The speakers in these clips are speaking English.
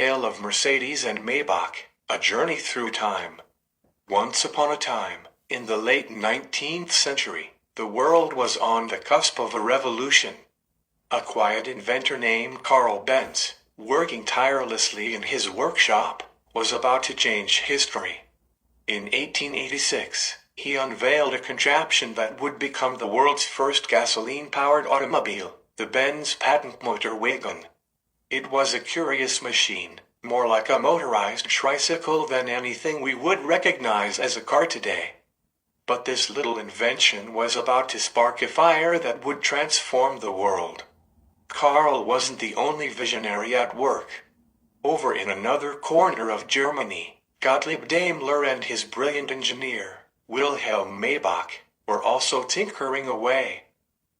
tale of Mercedes and Maybach, a journey through time. Once upon a time, in the late 19th century, the world was on the cusp of a revolution. A quiet inventor named Karl Benz, working tirelessly in his workshop, was about to change history. In 1886, he unveiled a contraption that would become the world's first gasoline-powered automobile, the Benz patent motor wagon. It was a curious machine, more like a motorized tricycle than anything we would recognize as a car today. But this little invention was about to spark a fire that would transform the world. Karl wasn't the only visionary at work. Over in another corner of Germany, Gottlieb Daimler and his brilliant engineer, Wilhelm Maybach, were also tinkering away.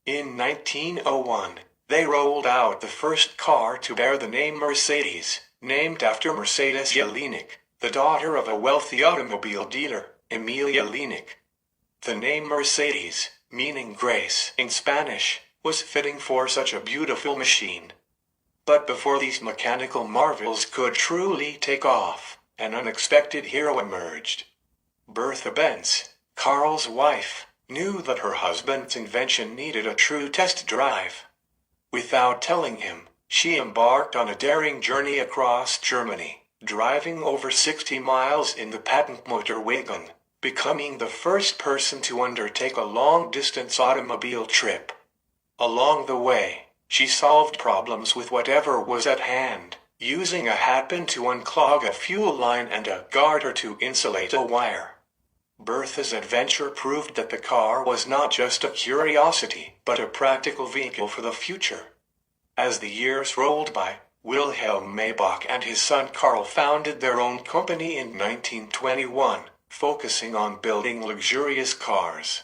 In 1901, they rolled out the first car to bear the name Mercedes, named after Mercedes Jelinek, the daughter of a wealthy automobile dealer, Emil Jelinek. The name Mercedes, meaning grace in Spanish, was fitting for such a beautiful machine. But before these mechanical marvels could truly take off, an unexpected hero emerged. Bertha Benz, Karl's wife, knew that her husband's invention needed a true test drive. Without telling him, she embarked on a daring journey across Germany, driving over 60 miles in the patent motor wagon, becoming the first person to undertake a long-distance automobile trip. Along the way, she solved problems with whatever was at hand, using a hatpin to unclog a fuel line and a garter to insulate a wire. Bertha's adventure proved that the car was not just a curiosity, but a practical vehicle for the future. As the years rolled by, Wilhelm Maybach and his son Karl founded their own company in 1921, focusing on building luxurious cars.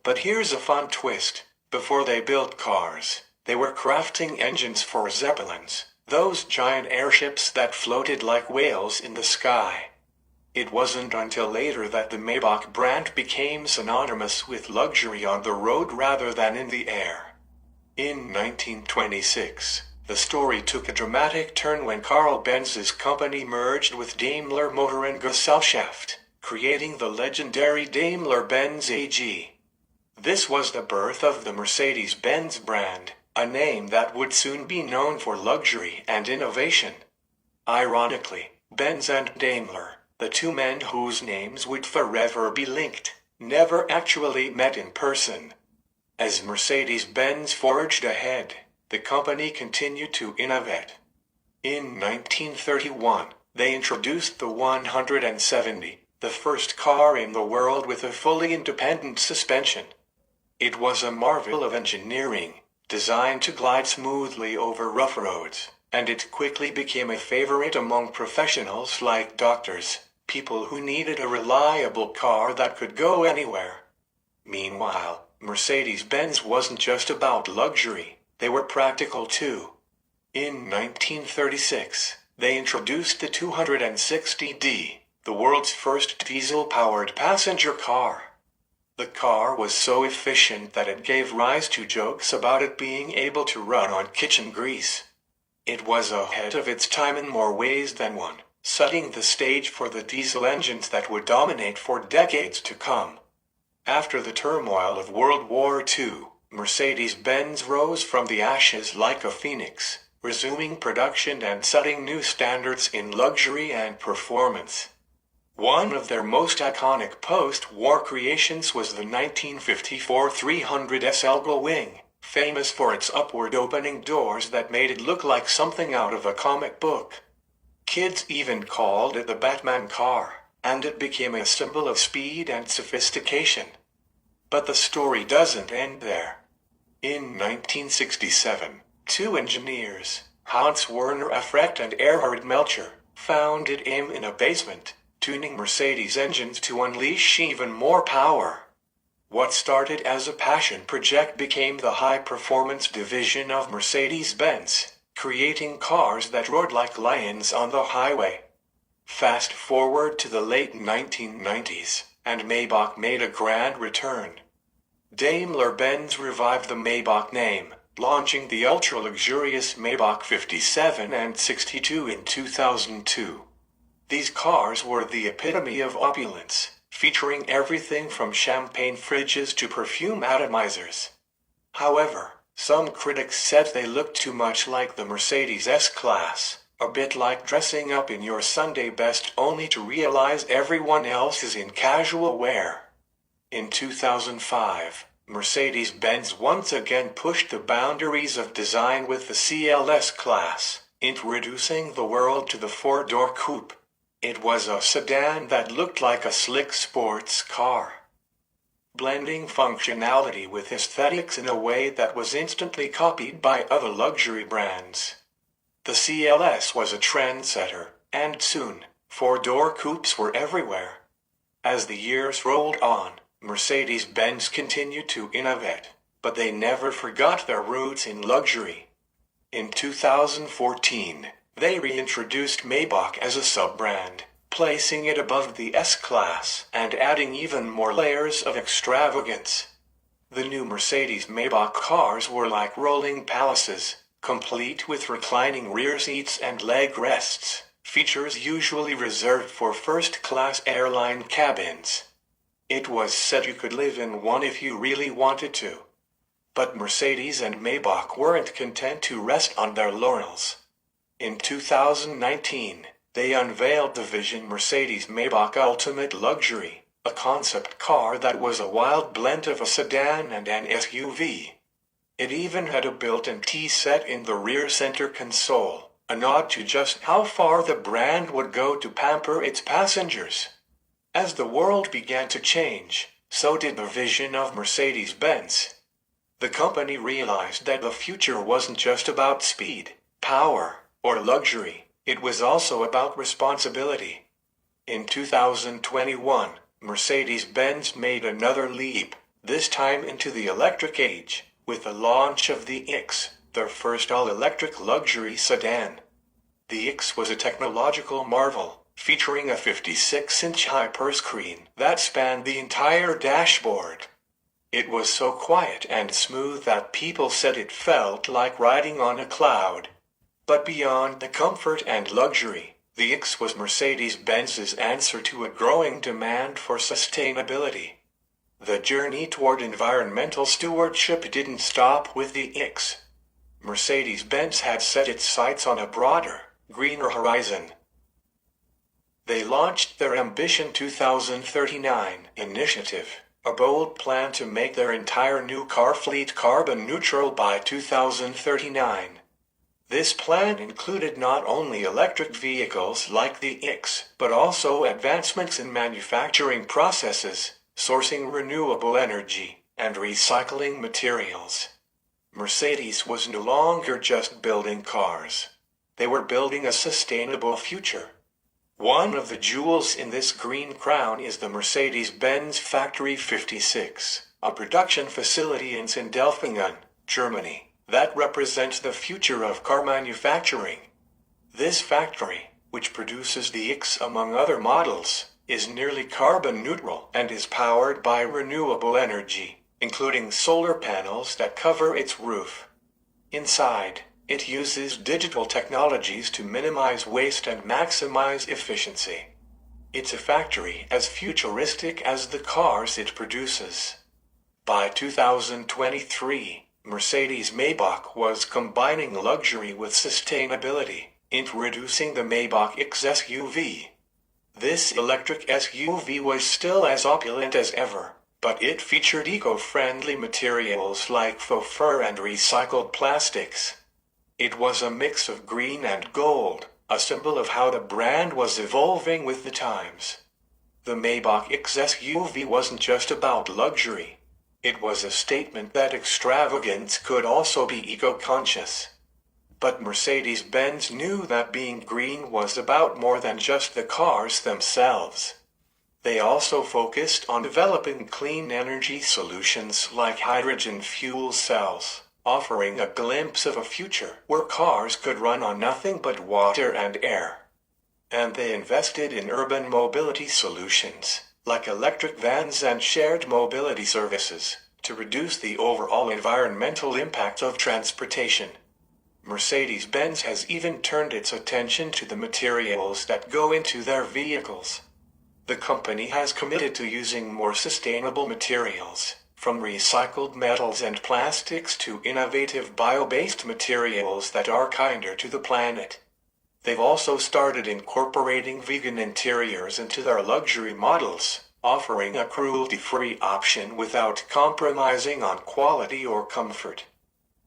But here's a fun twist. Before they built cars, they were crafting engines for zeppelins, those giant airships that floated like whales in the sky. It wasn't until later that the Maybach brand became synonymous with luxury on the road rather than in the air. In 1926, the story took a dramatic turn when Karl Benz's company merged with Daimler Motor and Gesellschaft, creating the legendary Daimler-Benz AG. This was the birth of the Mercedes-Benz brand, a name that would soon be known for luxury and innovation. Ironically, Benz and Daimler, the two men whose names would forever be linked, never actually met in person. As Mercedes-Benz forged ahead, the company continued to innovate. In 1931, they introduced the 170, the first car in the world with a fully independent suspension. It was a marvel of engineering, designed to glide smoothly over rough roads, and it quickly became a favorite among professionals like doctors, people who needed a reliable car that could go anywhere. Meanwhile, Mercedes-Benz wasn't just about luxury, they were practical too. In 1936, they introduced the 260D, the world's first diesel-powered passenger car. The car was so efficient that it gave rise to jokes about it being able to run on kitchen grease. It was ahead of its time in more ways than one, setting the stage for the diesel engines that would dominate for decades to come. After the turmoil of World War II, Mercedes-Benz rose from the ashes like a phoenix, resuming production and setting new standards in luxury and performance. One of their most iconic post-war creations was the 1954 300 SL Gullwing, famous for its upward opening doors that made it look like something out of a comic book. Kids even called it the Batman car, and it became a symbol of speed and sophistication. But the story doesn't end there. In 1967, two engineers, Hans Werner Effrecht and Erhard Melcher, founded AIM in a basement, tuning Mercedes engines to unleash even more power. What started as a passion project became the high-performance division of Mercedes-Benz, creating cars that roared like lions on the highway. Fast forward to the late 1990s, and Maybach made a grand return. Daimler-Benz revived the Maybach name, launching the ultra-luxurious Maybach 57 and 62 in 2002. These cars were the epitome of opulence, featuring everything from champagne fridges to perfume atomizers. However, some critics said they looked too much like the Mercedes S-Class, a bit like dressing up in your Sunday best only to realize everyone else is in casual wear. In 2005, Mercedes-Benz once again pushed the boundaries of design with the CLS class, introducing the world to the four-door coupe. It was a sedan that looked like a slick sports car, blending functionality with aesthetics in a way that was instantly copied by other luxury brands. The CLS was a trendsetter, and soon, four-door coupes were everywhere. As the years rolled on, Mercedes-Benz continued to innovate, but they never forgot their roots in luxury. In 2014, they reintroduced Maybach as a sub-brand, placing it above the S-Class and adding even more layers of extravagance. The new Mercedes-Maybach cars were like rolling palaces, complete with reclining rear seats and leg rests, features usually reserved for first-class airline cabins. It was said you could live in one if you really wanted to. But Mercedes and Maybach weren't content to rest on their laurels. In 2019, they unveiled the Vision Mercedes-Maybach Ultimate Luxury, a concept car that was a wild blend of a sedan and an SUV. It even had a built-in tea set in the rear center console, a nod to just how far the brand would go to pamper its passengers. As the world began to change, so did the vision of Mercedes-Benz. The company realized that the future wasn't just about speed, power, or luxury, it was also about responsibility. In 2021, Mercedes-Benz made another leap, this time into the electric age, with the launch of the EQS, their first all-electric luxury sedan. The EQS was a technological marvel, featuring a 56-inch hyperscreen that spanned the entire dashboard. It was so quiet and smooth that people said it felt like riding on a cloud. But beyond the comfort and luxury, the EQS was Mercedes-Benz's answer to a growing demand for sustainability. The journey toward environmental stewardship didn't stop with the EQS. Mercedes-Benz had set its sights on a broader, greener horizon. They launched their Ambition 2039 initiative, a bold plan to make their entire new car fleet carbon neutral by 2039. This plan included not only electric vehicles like the EQS, but also advancements in manufacturing processes, sourcing renewable energy, and recycling materials. Mercedes was no longer just building cars. They were building a sustainable future. One of the jewels in this green crown is the Mercedes-Benz Factory 56, a production facility in Sindelfingen, Germany, that represents the future of car manufacturing. This factory, which produces the EQS among other models, is nearly carbon neutral and is powered by renewable energy, including solar panels that cover its roof. Inside, it uses digital technologies to minimize waste and maximize efficiency. It's a factory as futuristic as the cars it produces. By 2023, Mercedes-Maybach was combining luxury with sustainability, introducing the Maybach EQS SUV. This electric SUV was still as opulent as ever, but it featured eco-friendly materials like faux fur and recycled plastics. It was a mix of green and gold, a symbol of how the brand was evolving with the times. The Maybach EQS SUV wasn't just about luxury. It was a statement that extravagance could also be eco-conscious. But Mercedes-Benz knew that being green was about more than just the cars themselves. They also focused on developing clean energy solutions like hydrogen fuel cells, offering a glimpse of a future where cars could run on nothing but water and air. And they invested in urban mobility solutions, like electric vans and shared mobility services, to reduce the overall environmental impact of transportation. Mercedes-Benz has even turned its attention to the materials that go into their vehicles. The company has committed to using more sustainable materials, from recycled metals and plastics to innovative bio-based materials that are kinder to the planet. They've also started incorporating vegan interiors into their luxury models, offering a cruelty-free option without compromising on quality or comfort.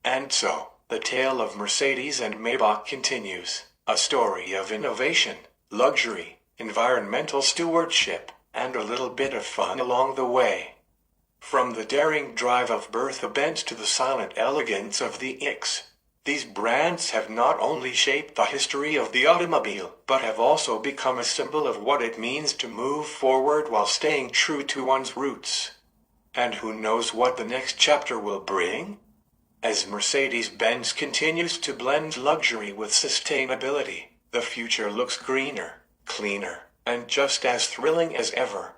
And so, the tale of Mercedes and Maybach continues, a story of innovation, luxury, environmental stewardship, and a little bit of fun along the way. From the daring drive of Bertha Benz to the silent elegance of the EQS, these brands have not only shaped the history of the automobile, but have also become a symbol of what it means to move forward while staying true to one's roots. And who knows what the next chapter will bring? As Mercedes-Benz continues to blend luxury with sustainability, the future looks greener, cleaner, and just as thrilling as ever.